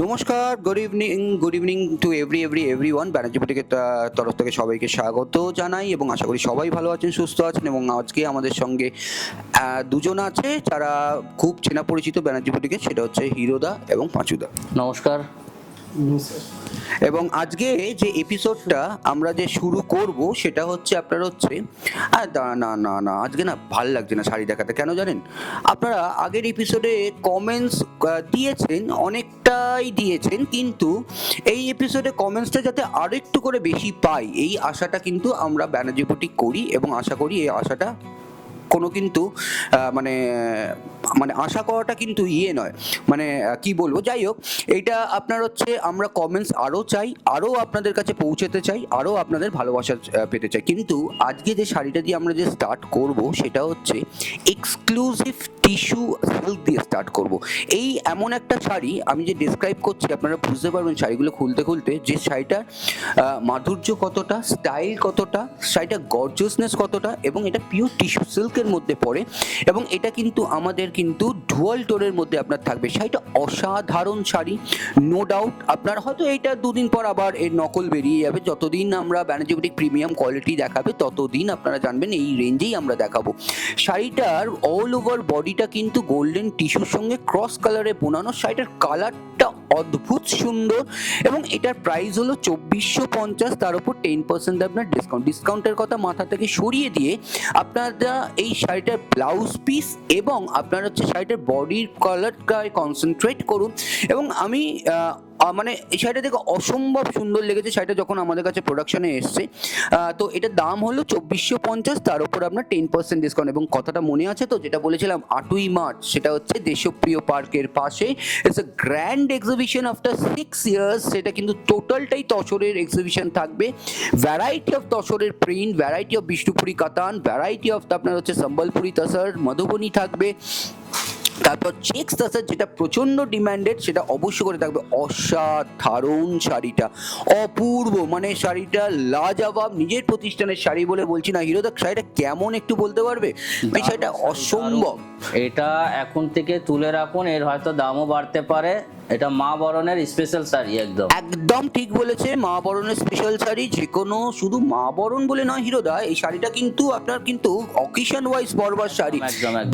নমস্কার, good evening to everyone. Banerjee বুটিকের তরফ থেকে সবাইকে স্বাগত জানাই এবং আশা করি সবাই ভালো আছেন, সুস্থ আছেন। এবং আজকে আমাদের সঙ্গে দুজন আছে যারা খুব চেনা পরিচিত ব্যানার্জি বুটিকে, সেটা হচ্ছে হিরোদা এবং পাঁচুদা। নমস্কার। এবং আজকে যে এপিসোডটা আমরা যে শুরু করব সেটা হচ্ছে আপনার হচ্ছে না না না আজকে না ভাল লাগছে না শাড়ি দেখাতে। কেন জানেন? আপনারা আগের এপিসোডে কমেন্টস দিয়েছেন, অনেকটাই দিয়েছেন, কিন্তু এই এপিসোডে কমেন্টসটা যাতে আরো একটু করে বেশি পাই এই আশাটা কিন্তু আমরা ব্যানার্জি বুটিক করি এবং আশা করি এই আশাটা কোনো কিন্তু মানে মানে আশা করাটা কিন্তু নয়, মানে কি বলবো, যাই হোক, এইটা আপনার হচ্ছে আমরা কমেন্টস আরও চাই, আরও আপনাদের কাছে পৌঁছাতে চাই, আরও আপনাদের ভালোবাসা পেতে চাই। কিন্তু আজকে যে শাড়িটা দিয়ে আমরা যে স্টার্ট করব সেটা হচ্ছে এক্সক্লুসিভ টিস্যু সিল্ক দিয়ে স্টার্ট করব। এই এমন একটা শাড়ি আমি যে ডিসক্রাইব করছি আপনারা বুঝতে পারবেন শাড়িগুলো খুলতে খুলতে যে শাড়িটার মাধুর্য কতটা, স্টাইল কতটা, শাড়িটা গর্জিয়াসনেস কতটা, এবং এটা পিওর টিস্যু সিল্কের মধ্যে পড়ে এবং এটা কিন্তু আমাদের কিন্তু ডুয়াল টোনের মধ্যে আপনার থাকবে। শাড়িটা অসাধারণ শাড়ি, নো ডাউট। আপনার হয়তো এইটা দুদিন পর আবার এর নকল বেরিয়ে যাবে, যতদিন আমরা ব্যানার্জি বুটিক প্রিমিয়াম কোয়ালিটি দেখাবে ততদিন আপনারা জানবেন এই রেঞ্জেই আমরা দেখাবো। শাড়িটার অল ওভার বডিটা কিন্তু গোল্ডেন টিস্যুর সঙ্গে ক্রস কালারে বোনানো। শাড়িটার কালারটা অদ্ভুত সুন্দর এবং এটার প্রাইস হলো 2450, তার উপর 10% আপনার ডিসকাউন্টের কথা মাথা থেকে সরিয়ে দিয়ে আপনারা এই শাড়িটার ব্লাউজ পিস এবং আপনার হচ্ছে শাড়িটার বডির কালারটায় কনসেন্ট্রেট করুন। এবং আমি মানে এই শাড়িটা দেখে অসম্ভব সুন্দর লেগেছে শাড়িটা যখন আমাদের কাছে প্রোডাকশনে এসছে। তো এটার দাম হলো 2450, তার উপর আপনার 10% ডিসকাউন্ট। এবং কথাটা মনে আছে তো যেটা বলেছিলাম 8ই মার্চ, সেটা হচ্ছে দেশপ্রিয় পার্কের পাশে it's a grand exhibition after 6 years. সেটা কিন্তু টোটালটাই তসরের এক্সিবিশন থাকবে। ভ্যারাইটি অফ তসরের প্রিন্ট, ভ্যারাইটি অফ বিষ্ণুপুরি কাতান, ভ্যারাইটি অফ আপনার হচ্ছে সম্বলপুরি তসর, মধুবনী থাকবে, তারপর চেক্স তাসার যেটা প্রচণ্ড ডিম্যান্ডেড সেটা অবশ্য করে থাকবে। অসাধারণ শাড়িটা, অপূর্ব, মানে শাড়িটা লাজবাব। নিজের প্রতিষ্ঠানের শাড়ি বলে বলছি না, হিরোদা শাড়িটা কেমন একটু বলতে পারবে? এই শাড়িটা অসম্ভব। এটা এখন থেকে তুলে রাখুন, এর হয়তো দামও বাড়তে পারে। এটা মা বরণের স্পেশাল শাড়ি, একদম একদম ঠিক বলেছে, মা বরণের স্পেশাল শাড়ি। যে কোনো শুধু মা বরণ বলে নয় হিরোদা, এই শাড়িটা কিন্তু আপনার কিন্তু অকেশন ওয়াইজ পরবার শাড়ি,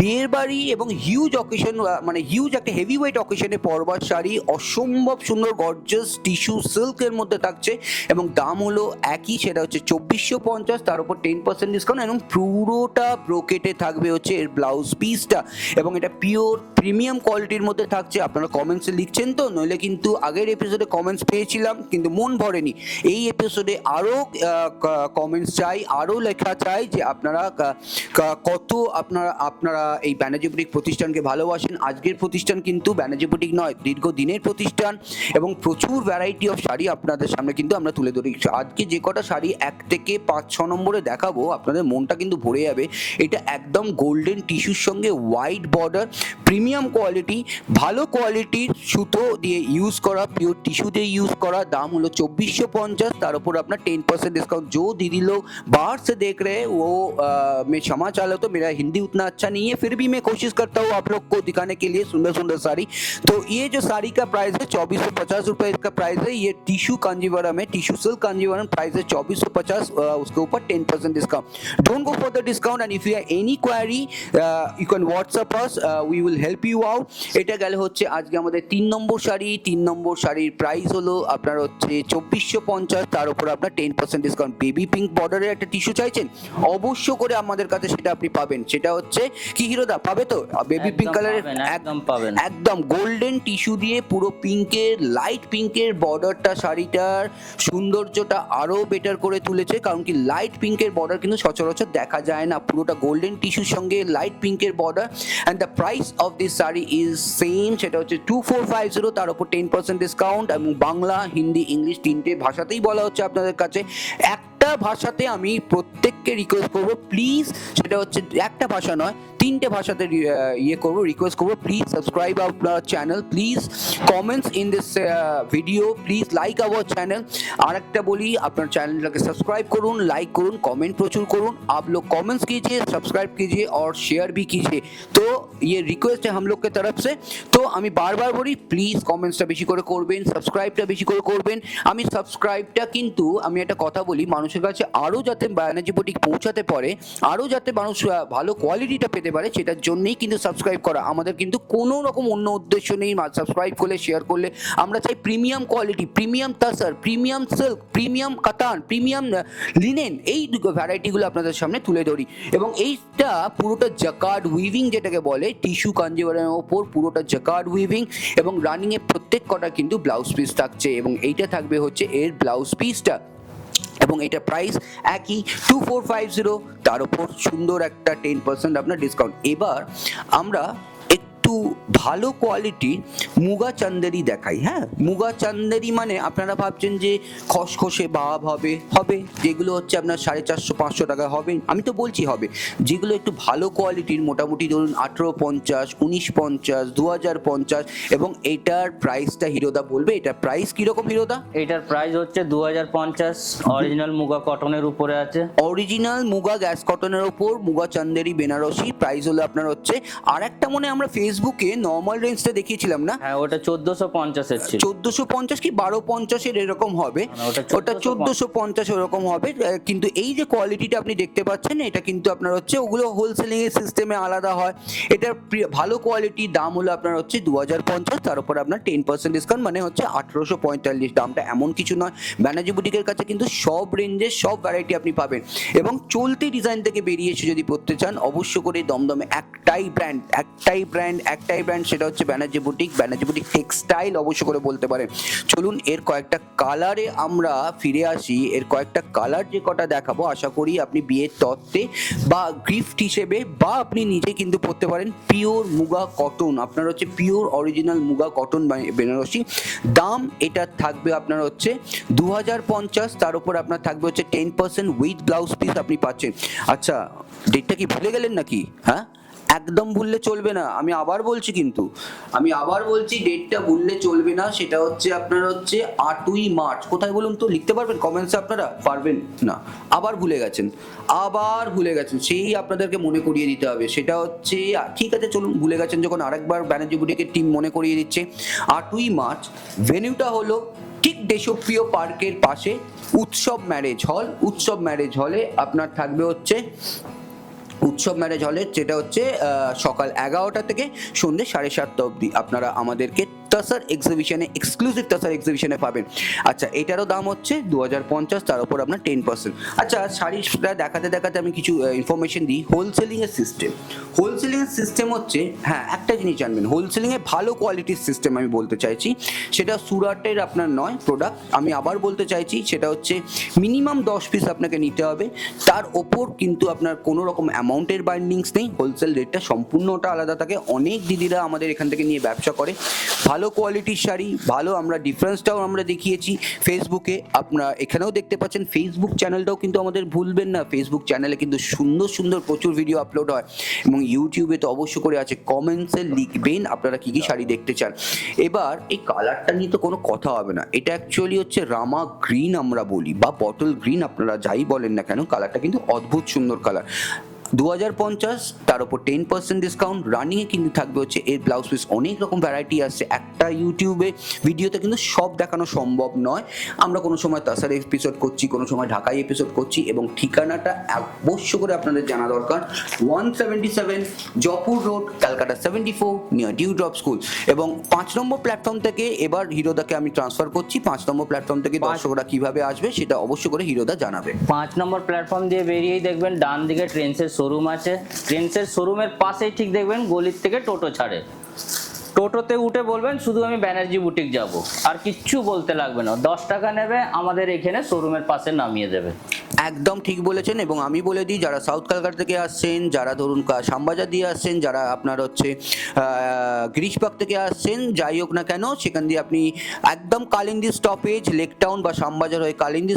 বিয়ের বাড়ি এবং হিউজ অকেশন, মানে হিউজ একটা হেভি ওয়েট অকেশনে পরবার শাড়ি। অসম্ভব সুন্দর গর্জিয়াস টিস্যু সিল্কের মধ্যে থাকছে এবং দাম হলো একই, সেটা হচ্ছে 2450, তার উপর 10% ডিসকাউন্ট এবং পুরোটা ব্রোকেটে থাকবে হচ্ছে এর ব্লাউজ পিসটা এবং এটা পিওর প্রিমিয়াম কোয়ালিটির মধ্যে থাকছে। আপনারা কমেন্টসে লিখছেন তো, নইলে কিন্তু আগের এপিসোডে কমেন্টস পেয়েছিলাম কিন্তু মন ভরেনি। এই এপিসোডে আরও কমেন্টস চাই, আরও লেখা চাই যে আপনারা কত আপনারা এই ব্যানার্জি বুটিক প্রতিষ্ঠানকে ভালোবাসেন। আজকের প্রতিষ্ঠান কিন্তু ব্যানার্জি বুটিক নয়, দীর্ঘদিনের প্রতিষ্ঠান এবং প্রচুর ভ্যারাইটি অফ শাড়ি আপনাদের সামনে কিন্তু আমরা তুলে ধরি। আজকে যে কটা শাড়ি 1 থেকে 5-6 নম্বরে দেখাবো আপনাদের মনটা কিন্তু ভরে যাবে। এটা একদম গোল্ডেন টিস্যুর সঙ্গে হোয়াইট বর্ডার, প্রিমিয়াম কোয়ালিটি, ভালো কোয়ালিটির সুতো দিয়ে ইউজ করা, পিওর টিস্যু দিয়ে ইউজ করা। দাম হলো 2450, তার উপর আপনার 10% डिस्काउंट। जो दीदी लोग बाहर से देख रहे हैं वो मैं क्षमा चाहता हूँ, तो मेरा हिंदी उतना अच्छा नहीं है, फिर भी मैं कोशिश करता हूँ आप लोग को दिखाने के लिए सुंदर सुंदर साड़ी। तो ये जो साड़ी का प्राइस है 2450 रुपये इसका प्राइस है। ये टिश्यू कांजीवरम है, टिश्यू सिल्क कांजीवरम, प्राइस है 2450, उसके ऊपर 10% discount. Don't go for the discount and if you have any query you can WhatsApp us, we will help you out. এটা গেলে হচ্ছে আজকে আমাদের 3 নম্বর শাড়ি। 3 নম্বর শাড়ির প্রাইস হলো আপনার হচ্ছে 2450, তার উপর আপনার 10% ডিসকাউন্ট। বেবি পিঙ্ক বর্ডারের একটা টিস্যু চাইছেন, অবশ্য করে আমাদের কাছে সেটা আপনি পাবেন। সেটা হচ্ছে কি হিরোদা, পাবে তো? বেবি পিঙ্ক কালারের একদম পাবেন, একদম গোল্ডেন টিস্যু দিয়ে পুরো পিঙ্কের, লাইট পিঙ্কের বর্ডারটা শাড়িটার সৌন্দর্যটা আরো বেটার করে তুলেছে। কারণ কি লাইট পিঙ্কের বর্ডার কিন্তু সচরাচর দেখা যায় না, পুরোটা গোল্ডেন টিস্যুর সঙ্গে লাইট পিঙ্কের border. And the price of this sari is same, সেটা হচ্ছে 2450, তার উপর 10% ডিসকাউন্ট। এবং বাংলা, হিন্দি, ইংলিশ তিনটে ভাষাতেই বলা হচ্ছে আপনাদের কাছে। একটা ভাষাতে আমি প্রত্যেককে রিকোয়েস্ট করবো প্লিজ, সেটা হচ্ছে একটা ভাষা নয়, তিনটে ভাষাতে ইয়ে করবো, রিকোয়েস্ট করবো, please subscribe our channel, please comments in this video, please like our channel. আর একটা বলি, আপনার চ্যানেলটাকে সাবস্ক্রাইব করুন, লাইক করুন, कमेंट प्रचुर करूँ। आप लोग कमेंट्स कीजिए, सब्सक्राइब कीजिए और शेयर भी कीजिए। तो ये रिक्वेस्ट है हम लोग के तरफ से। तो আমি বারবার বলি, প্লিজ কমেন্টসটা বেশি করে করবেন, সাবস্ক্রাইবটা বেশি করে করবেন। আমি সাবস্ক্রাইবটা কিন্তু আমি একটা কথা বলি, মানুষের কাছে আরও যাতে ব্যানার্জি বুটিক পৌঁছাতে পারে, আরও যাতে মানুষ ভালো কোয়ালিটিটা পেতে পারে, সেটার জন্যই কিন্তু সাবস্ক্রাইব করা। আমাদের কিন্তু কোনো রকম অন্য উদ্দেশ্য নেই। সাবস্ক্রাইব করলে, শেয়ার করলে আমরা চাই premium quality, premium তাসার, premium silk, premium কাতান, প্রিমিয়াম লিনেন, এই ভ্যারাইটিগুলো আপনাদের সামনে তুলে ধরি। এবং এইটা পুরোটা জাকার্ড উইভিং যেটাকে বলে, টিস্যু কাঞ্জিভারের ওপর পুরোটা জাকার্ড উইভিং, এবং রানিংয়ে প্রত্যেক কটা কিন্তু ব্লাউজ পিস থাকছে, এবং এইটা থাকবে হচ্ছে এর ব্লাউজ পিসটা, এবং এটা প্রাইস একই 2450। তার উপর সুন্দর একটা 10% আপনার ডিসকাউন্ট। এবার আমরা একটু ভালো কোয়ালিটি মুগা চান্দেরি দেখাই। হ্যাঁ, মুগা চান্দেরি মানে আপনারা ভাবছেন যে খসখসে ভাব হবে, যেগুলো হচ্ছে আপনার 450-500 টাকা হবে। আমি তো বলছি হবে, যেগুলো একটু ভালো কোয়ালিটির, মোটামুটি ধরুন 1850, 1950, 2050, এবং এটার প্রাইসটা হিরোদা বলবে। এটার প্রাইস কিরকম হিরোদা? এটার প্রাইস হচ্ছে 2050, অরিজিনাল মুগা কটনের উপরে আছে। অরিজিনাল মুগা গ্যাস কটনের ওপর মুগা চান্দেরি বেনারসি, প্রাইস হলো আপনার হচ্ছে, আর একটা মনে আমরা ফেসবুকে নর্মাল রেঞ্জটা দেখিয়েছিলাম না? হ্যাঁ, ওটা 1450 এর ছিল। 1450 কি 1250 এর এরকম হবে, ওটা ওটা 1450 এরকম হবে। কিন্তু এই যে কোয়ালিটিটা আপনি দেখতে পাচ্ছেন, এটা কিন্তু আপনার হচ্ছে ওগুলো হোলসেলিং এর সিস্টেমে আলাদা হয়। এটার ভালো কোয়ালিটি দাম হলো আপনার হচ্ছে 2050, তার উপর আপনার 10% ডিসকাউন্ট, মানে হচ্ছে 1845। দামটা এমন কিছু নয়, ব্যানার্জি বুটিকের কাছে কিন্তু সব রেঞ্জের সব ভ্যারাইটি আপনি পাবেন। এবং চলতি ডিজাইন থেকে বেরিয়েছে যদি পড়তে চান, অবশ্য করে দমদমে একটাই ব্র্যান্ড, সেটা হচ্ছে ব্যানার্জি বুটিক টেক্সটাইল, অবশ্য করে বলতে পারেন। চলুন এর কয়েকটা কালারে আমরা ফিরে আসি। এর কয়েকটা কালার যে কটা দেখাবো, আশা করি আপনি বিয়ের তত্ত্বে বা গিফট হিসেবে বা আপনি নিজে কিন্তু পরতে পারেন। পিওর মুগা কটন, আপনার হচ্ছে pure original muga cotton Banarasi. দাম এটা থাকবে আপনার হচ্ছে 2050, তার উপর আপনার থাকবে হচ্ছে 10% উইথ ব্লাউজ পিস আপনি পাচ্ছেন। আচ্ছা, ডেটটা কি ভুলে গেলেন নাকি? হ্যাঁ, একদম ভুললে চলবে না। আমি আবার বলছি, ডেটটা ভুললে চলবে না। সেটা হচ্ছে আপনার হচ্ছে 8ই মার্চ। কোথায় বলুন তো, লিখতে পারবেন কমেন্টসে? আপনারা পারবেন না, আবার ভুলে গেছেন, সেই আপনাদেরকে মনে করিয়ে দিতে হবে। সেটা হচ্ছে, ঠিক আছে চলুন, ভুলে গেছেন যখন আরেকবার ব্যানার্জি বুটিকের টিম মনে করিয়ে দিচ্ছে। 8ই মার্চ ভেন্যুটা হলো ঠিক দেশপ্রিয় পার্কের পাশে উৎসব ম্যারেজ হলে আপনার থাকবে হচ্ছে উৎসব ম্যারেজ হলে, যেটা হচ্ছে সকাল 11টা থেকে সন্ধ্যে 7:30 অবধি আপনারা আমাদেরকে তাসার এক্সিবিশনে, এক্সক্লুসিভ তাসার এক্সিবিশনে পাবেন। আচ্ছা, এটারও দাম হচ্ছে 2050, তার উপর আপনার 10%। আচ্ছা, শাড়িটা দেখাতে আমি কিছু ইনফরমেশন দিই। হোলসেলিংয়ের সিস্টেম হচ্ছে, হ্যাঁ একটা জিনিস জানবেন, হোলসেলিংয়ে ভালো কোয়ালিটির সিস্টেম আমি বলতে চাইছি। সেটা সুরাটের আপনার নয় প্রোডাক্ট, আমি আবার বলতে চাইছি, সেটা হচ্ছে মিনিমাম 10 পিস আপনাকে নিতে হবে। তার ওপর কিন্তু আপনার কোনো রকম অ্যামাউন্টের বাইন্ডিংস নেই। হোলসেল রেটটা সম্পূর্ণটা আলাদা থাকে। অনেক দিদিরা আমাদের এখান থেকে নিয়ে ব্যবসা করে। ভালো কোয়ালিটির শাড়ি, ভালো, আমরা ডিফারেন্সটাও আমরা দেখিয়েছি ফেসবুকে, আপনারা এখানেও দেখতে পাচ্ছেন। ফেসবুক চ্যানেলটাও কিন্তু আমাদের ভুলবেন না, ফেসবুক চ্যানেলে কিন্তু সুন্দর প্রচুর ভিডিও আপলোড হয়, এবং ইউটিউবে তো অবশ্য করে আছে। কমেন্টসে লিখবেন আপনারা কী শাড়ি দেখতে চান। এবার এই কালারটা নিয়ে তো কোনো কথা হবে না, এটা অ্যাকচুয়ালি হচ্ছে রামা গ্রিন আমরা বলি, বা বটল গ্রিন, আপনারা যাই বলেন না কেন, কালারটা কিন্তু অদ্ভুত সুন্দর কালার। 2050, তার উপর 10% ডিসকাউন্ট। রানিংয়ে কিন্তু থাকবে হচ্ছে এর ব্লাউজ পিস, অনেক রকম ভ্যারাইটি আসছে। একটা ইউটিউবে ভিডিওতে কিন্তু সব দেখানো সম্ভব নয়। আমরা কোনো সময় তাসার এপিসোড করছি, কোনো সময় ঢাকায় এপিসোড করছি, এবং ঠিকানাটা অবশ্য করে আপনাদের জানা দরকার। 177 Jaipur road, Calcutta 74, near Dew Drop School. এবং 5 নম্বর প্ল্যাটফর্ম থেকে এবার হিরোদাকে আমি ট্রান্সফার করছি। 5 নম্বর প্ল্যাটফর্ম থেকে দর্শকরা কিভাবে আসবে সেটা অবশ্য করে হিরোদা জানাবে। 5 নম্বর প্ল্যাটফর্ম দিয়ে বেরিয়েই দেখবেন ডান দিকে ট্রেন্ডসের শোরুম আছে। ট্রেন্ডসের শোরুমের পাশেই ঠিক দেখবেন গলির থেকে টোটো ছাড়ে। টোটোতে উঠে বলবেন শুধু আমি ব্যানার্জি বুটিক যাব, আর কিচ্ছু বলতে লাগবে না। 10 টাকা নেবে, আমাদের এখানে শোরুমের পাশে নামিয়ে দেবে। একদম ঠিক বলেছেন। এবং আমি বলে দিই, যারা সাউথ কলকাতা থেকে আসছেন, যারা ধরুন শ্যামবাজার দিয়ে আসছেন, যারা আপনার হচ্ছে গিরিশবাগ থেকে আসছেন, যাই হোক না কেন সেখান দিয়ে আপনি একদম কালিন্দী স্টপেজ, লেক টাউন বা শ্যামবাজার হয়ে কালিন্দী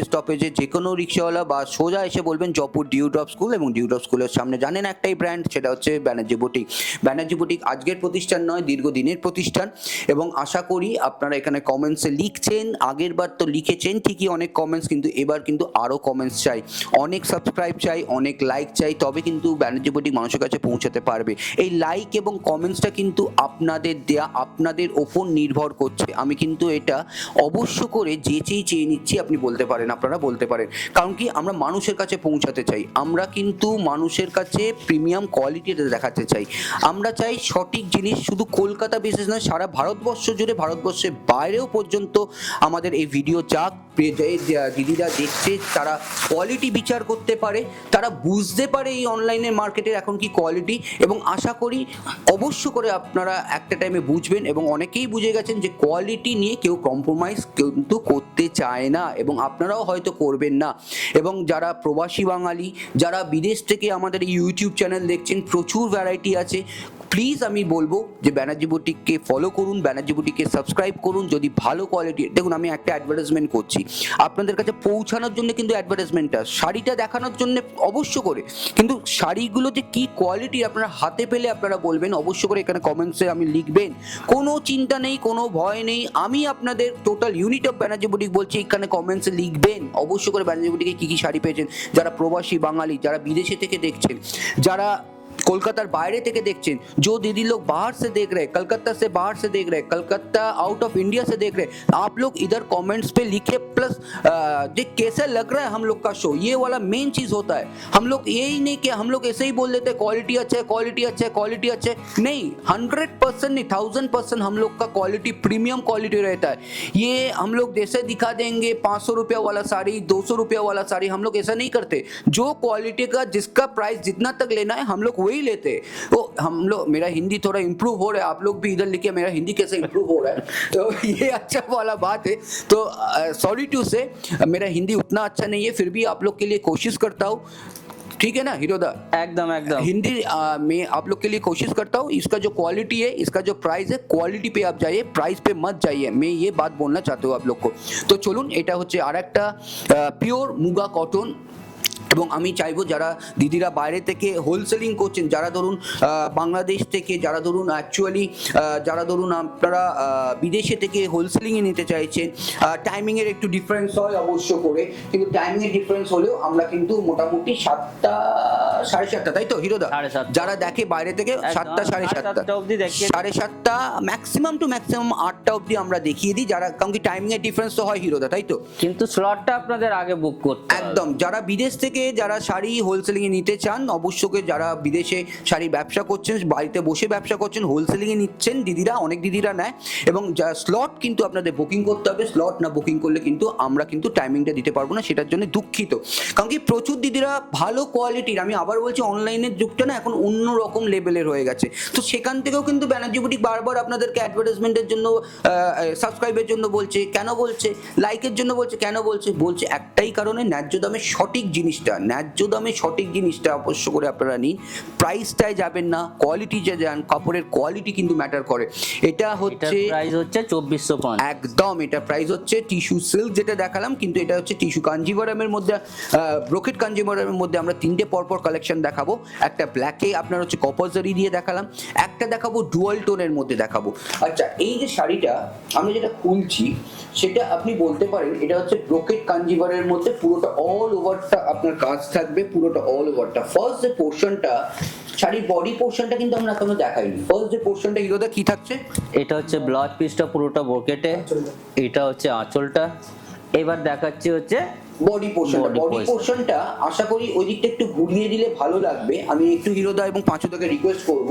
স্টপেজে যে কোনো রিক্সাওয়ালা বা সোজা এসে বলবেন জয়পুর ডিউড্রপ স্কুল, এবং ডিউড্রপ স্কুলের সামনে জানেন একটাই ব্র্যান্ড, সেটা হচ্ছে ব্যানার্জি বুটিক। ব্যানার্জি বুটিক আজকের প্রতিষ্ঠান নয়, দীর্ঘদিনের প্রতিষ্ঠান। এবং আশা করি আপনারা এখানে কমেন্টসে লিখছেন, আগের বার তো লিখেছেন ঠিকই অনেক কমেন্টস, কিন্তু এবার কিন্তু আরও কমেন্টস চাই, অনেক সাবস্ক্রাইব চাই, অনেক লাইক চাই, তবে কিন্তু ব্যানার্জি বুটিক মানুষের কাছে পৌঁছাতে পারবে। এই লাইক এবং কমেন্টসটা কিন্তু আপনাদের দেয়া, আপনাদের ওপর নির্ভর করছে। আমি কিন্তু এটা অবশ্য করে চেয়ে নিচ্ছি, আপনি বলতে পারেন, আপনারা বলতে পারেন, কারণ কি আমরা মানুষের কাছে পৌঁছাতে চাই, আমরা কিন্তু মানুষের কাছে প্রিমিয়াম কোয়ালিটিটা দেখাতে চাই, আমরা চাই সঠিক জিনিস। শুধু কলকাতা বিশেষ নয়, সারা ভারতবর্ষ জুড়ে, ভারতবর্ষের বাইরেও পর্যন্ত আমাদের এই ভিডিও যাক, দিদিরা দেখছে, তারা কোয়ালিটি বিচার করতে পারে, তারা বুঝতে পারে এই অনলাইনের মার্কেটের এখন কি কোয়ালিটি। এবং আশা করি অবশ্য করে আপনারা একটা টাইমে বুঝবেন, এবং অনেকেই বুঝে গেছেন যে কোয়ালিটি নিয়ে কেউ কম্প্রোমাইজ কিন্তু করতে চায় না, এবং আপনারাও হয়তো করবেন না। এবং যারা প্রবাসী বাঙালি, যারা বিদেশ থেকে আমাদের এই ইউটিউব চ্যানেল দেখছেন, প্রচুর ভ্যারাইটি আছে। প্লিজ আমি বলবো যে ব্যানার্জি বুটিককে ফলো করুন, ব্যানার্জি বুটিককে সাবস্ক্রাইব করুন। যদি ভালো কোয়ালিটি, দেখুন আমি একটা অ্যাডভার্টাইজমেন্ট করছি আপনাদের কাছে পৌঁছানোর জন্য, কিন্তু অ্যাডভার্টাইজমেন্টটা শাড়িটা দেখানোর জন্য অবশ্য করে, কিন্তু শাড়িগুলো যে কী কোয়ালিটি আপনারা হাতে পেলে আপনারা বলবেন, অবশ্য করে এখানে কমেন্টসে আমি লিখবেন, কোনো চিন্তা নেই, কোনো ভয় নেই। আমি আপনাদের total unit of Banerjee boutique বলছি, এখানে কমেন্টসে লিখবেন অবশ্য করে ব্যানার্জি বুটিকে কী কী শাড়ি পেয়েছেন। যারা প্রবাসী বাঙালি, যারা বিদেশে থেকে দেখছেন, যারা कोलकातार बाहर থেকে দেখছেন, जो दीदी लोग बाहर से देख रहे हैं, कलकत्ता से बाहर से देख रहे हैं, कलकत्ता आउट ऑफ इंडिया से देख रहे हैं, आप लोग इधर कमेंट्स पे लिखे, प्लस ये कैसा लग रहा है हम लोग का शो, ये वाला मेन चीज़ होता है। हम लोग यही नहीं कि हम लोग ऐसे ही बोल देते हैं क्वालिटी अच्छा है, क्वालिटी अच्छा है, क्वालिटी अच्छा है, नहीं, 100% नहीं, 1000% हम लोग का क्वालिटी प्रीमियम क्वालिटी रहता है। ये हम लोग जैसे दिखा देंगे 500 रुपया वाला साड़ी, 200 रुपया वाला साड़ी, हम लोग ऐसा नहीं करते। जो क्वालिटी का जिसका प्राइस जितना तक लेना है हम लोग वही लेते हैं। तो हम लोग, मेरा हिंदी थोड़ा इम्प्रूव हो रहा है, आप लोग भी इधर लिखिए मेरा हिंदी कैसे इम्प्रूव हो रहा है, तो ये अच्छा वाला बात है। तो सॉरी टू से मेरा हिंदी उतना अच्छा नहीं है, फिर भी आप लोग के लिए कोशिश करता हूँ, ठीक है ना हीरोदा? एकदम एकदम हिंदी में आप लोग के लिए कोशिश करता हूँ। इसका जो क्वालिटी है, इसका जो प्राइस है, क्वालिटी पे आप जाइए, प्राइस पे मत जाइए, मैं ये बात बोलना चाहता हूँ आप लोग को। तो चलुन, এটা হচ্ছে আরেকটা পিওর মুগা কটন। এবং আমি চাইবো যারা দিদিরা বাইরে থেকে হোলসেলিং করছেন, যারা ধরুন বাংলাদেশ থেকে, যারা ধরুন অ্যাকচুয়ালি যারা ধরুন আপনারা বিদেশে থেকে হোলসেলিংয়ে নিতে চাইছেন, টাইমিংয়ের একটু ডিফারেন্স হয় অবশ্য করে, কিন্তু টাইমিংয়ের ডিফারেন্স হলেও আমরা কিন্তু মোটামুটি 7টা 7:30, তাই তো হিরোদা? 7:30 যারা দেখে বাইরে থেকে 7টা 7:30 অবধি দেখিয়ে 7:30 ম্যাক্সিমাম টু ম্যাক্সিমাম 8টা অবধি আমরা দেখিয়ে দিই, যারা, কারণ কি টাইমিংয়ের ডিফারেন্স তো হয় হিরোদা, তাই তো? কিন্তু স্লটটা আপনাদের আগে বুক করতে হবে। একদম, যারা বিদেশ থেকে যারা শাড়ি হোলসেলিং এ নিতে চান, অবশ্যই যারা বিদেশে শাড়ি ব্যবসা করছেন, বাড়িতে বসে ব্যবসা করছেন, হোলসেলিং এ নিচ্ছেন দিদিরা, অনেক দিদিরা নেয়, এবং যা স্লট কিন্তু আপনাদের বুকিং করতে হবে। স্লট না বুকিং করলে কিন্তু আমরা কিন্তু টাইমিংটা দিতে পারবো না, সেটার জন্য দুঃখিত। কারণ কি প্রচুর দিদিরা ভালো কোয়ালিটির, আমি আবার বলছি অনলাইনের যুগটা না এখন অন্য রকম লেভেলের হয়ে গেছে, তো সেখান থেকেও কিন্তু ব্যানার্জি বুটিক বারবার আপনাদেরকে অ্যাডভার্টাইজমেন্টের জন্য, সাবস্ক্রাইবের জন্য বলছে, কেন বলছে, লাইকের জন্য বলছে, কেন বলছে, বলছে একটাই কারণে, ন্যায্য দামে সঠিক জিনিসটা, ন্যায্য দামে সঠিক জিনিসটা অবশ্য করে আপনারা নিন, প্রাইসটায় যাবেন না, কোয়ালিটি যে যান, কাপড়ের কোয়ালিটি কিন্তু ম্যাটার করে। এটা হচ্ছে প্রাইস হচ্ছে 2450, একদম, এটা প্রাইস হচ্ছে টিস্যু সিল্ক যেটা দেখালাম, কিন্তু এটা হচ্ছে টিস্যু কাঞ্জিভারামের মধ্যে, ব্রোকেট কাঞ্জিভারামের মধ্যে আমরা 3টে পরপর কালেকশন দেখাবো। একটা ব্ল্যাকে আপনার হচ্ছে কপার জারি দিয়ে দেখালাম, একটা দেখাবো ডুয়াল টোনের মধ্যে দেখাবো। আচ্ছা, এই যে শাড়িটা আমরা যেটা খুলছি সেটা আপনি বলতে পারেন এটা হচ্ছে ব্রোকেট কাঞ্জিভারের মধ্যে, পুরোটা অল ওভারটা আপনার কাজ থাকবে, পুরোটা অল ওভারটা। ফার্স্ট যে পোর্শনটা, শাড়ির বডি পোর্শনটা কিন্তু আমরা এখনো দেখাইনি। ফার্স্ট যে পোর্শনটা হিরোদা কি থাকছে? এটা হচ্ছে ব্লাউজ পিসটা পুরোটা ব্রোকেটে, এটা হচ্ছে আঁচলটা। এবার দেখাচ্ছি হচ্ছে বডি পোর্শনটা। বডি পোর্শনটা আশা করি ওই দিকটা একটু ঘুরিয়ে দিলে ভালো লাগবে। আমি একটু হিরোদা এবং পাঁচুদাকে রিকোয়েস্ট করব,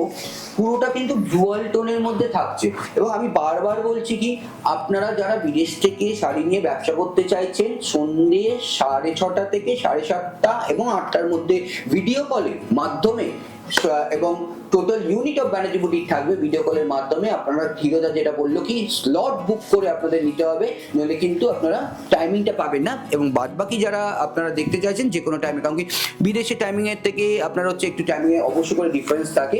পুরোটা কিন্তু ডুয়াল টোনের মধ্যে থাকছে। এবং আমি বারবার বলছি কি, আপনারা যারা বিদেশ থেকে শাড়ি নিয়ে ব্যবসা করতে চাইছেন, সন্ধ্যে 6:30 থেকে 7:30 এবং 8টার মধ্যে ভিডিও কলের মাধ্যমে এবং total unit of Banerjee boutique থাকবে ভিডিও কলের মাধ্যমে। আপনারা হিরোদা যেটা বললো কি স্লট বুক করে আপনাদের নিতে হবে, নইলে কিন্তু আপনারা টাইমিংটা পাবেন না। এবং বাদ বাকি যারা আপনারা দেখতে চাইছেন যে কোনো টাইমে, কারণ কি বিদেশে টাইমিং এর থেকে আপনার হচ্ছে একটু টাইমিং এ অবশ্যই করে ডিফারেন্স থাকে,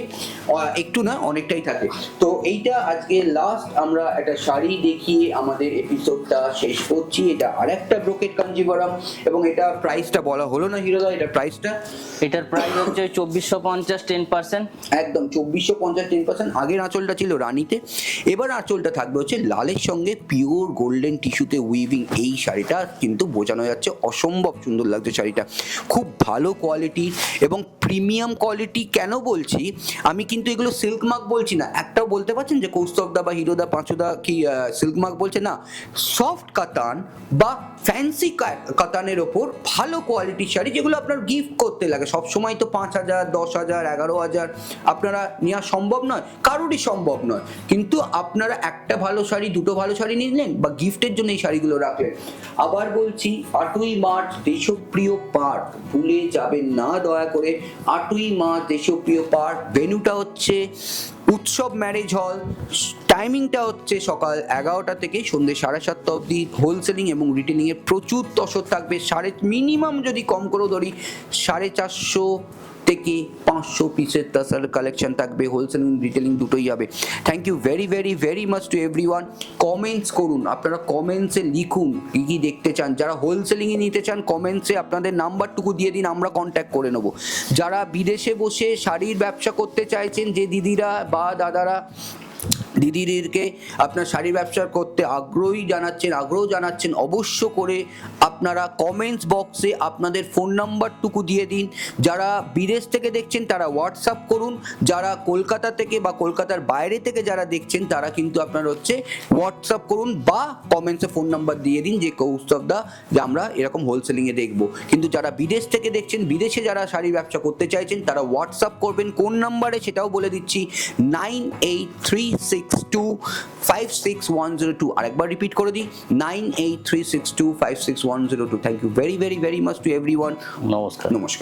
একটু না অনেকটাই থাকে। তো এইটা আজকে লাস্ট আমরা একটা শাড়ি দেখিয়ে আমাদের এপিসোডটা শেষ করছি। এটা আরেকটা ব্রোকেট কাঞ্জিভারাম, এবং এটা প্রাইসটা বলা হলো না হিরোদা, এটা প্রাইসটা এটার প্রাইস হচ্ছে 2450 10%। একদম 2450 10%। আগের আঁচলটা ছিল রানীতে, এবার আঁচলটা থাকবে হচ্ছে লালের সঙ্গে পিওর গোল্ডেন টিস্যুতে উইভিং। এই শাড়িটা কিন্তু বোঝানো যাচ্ছে অসম্ভব সুন্দর লাগছে শাড়িটা, খুব ভালো কোয়ালিটি এবং প্রিমিয়াম কোয়ালিটি। কেন বলছি আমি, কিন্তু এগুলো সিল্ক মার্ক বলছি না। একটাও বলতে পারছেন যে কৌস্তবদা বা হিরোদা পাঁচুদা কি সিল্ক মার্ক বলছে না, সফট কাতান বা ফ্যান্সি কাতানের ওপর ভালো কোয়ালিটির শাড়ি, যেগুলো আপনার গিফট করতে লাগে। সব সময় তো 5000 10,000 11,000 আপনারা নেওয়া সম্ভব নয়, কারোরই সম্ভব নয়। কিন্তু আপনারা একটা ভালো শাড়ি, দুটো ভালো শাড়ি নিলেন বা গিফটের জন্য এই শাড়িগুলো রাখলেন। আবার বলছি 8ই মার্চ দেশপ্রিয় পার্ক, ভুলে যাবেন না দয়া করে। 8ই মার্চ দেশপ্রিয় পার্ক, ভেন্যুটা হচ্ছে উৎসব ম্যারেজ হল, টাইমিংটা হচ্ছে সকাল 11টা থেকে সন্ধ্যে 7:30 অবধি। হোলসেলিং এবং রিটেলিং এর প্রচুর তসর থাকবে। মিনিমাম যদি কম করেও ধরি 450 থেকে 500 পিসের তাসার কালেকশন থাকবে। হোলসেলিং রিটেলিং দুটোই যাবে। Thank you very very very much to everyone. Comments করুন, আপনারা কমেন্টসে লিখুন কী কী দেখতে চান। যারা হোলসেলিংয়ে নিতে চান কমেন্টসে আপনাদের নাম্বারটুকু দিয়ে দিন, আমরা কন্ট্যাক্ট করে নেবো। যারা বিদেশে বসে শাড়ির ব্যবসা করতে চাইছেন, যে দিদিরা বা দাদারা দিদিদেরকে আপনার শাড়ি ব্যবসা করতে আগ্রহ জানাচ্ছেন, অবশ্য করে আপনারা কমেন্টস বক্সে আপনাদের ফোন নাম্বারটুকু দিয়ে দিন। যারা বিদেশ থেকে দেখছেন তারা হোয়াটসঅ্যাপ করুন, যারা কলকাতা থেকে বা কলকাতার বাইরে থেকে যারা দেখছেন তারা কিন্তু আপনার হচ্ছে হোয়াটসঅ্যাপ করুন বা কমেন্টসে ফোন নাম্বার দিয়ে দিন যে কৌস্তবদা যে আমরা এরকম হোলসেলিংয়ে দেখবো। কিন্তু যারা বিদেশ থেকে দেখছেন, বিদেশে যারা শাড়ি ব্যবসা করতে চাইছেন তারা হোয়াটসঅ্যাপ করবেন। কোন নাম্বারে সেটাও বলে দিচ্ছি, 9836256102। আরেকবার রিপিট করে দিই, 9836256102। Thank you very very very much to everyone. নমস্কার। নমস্কার।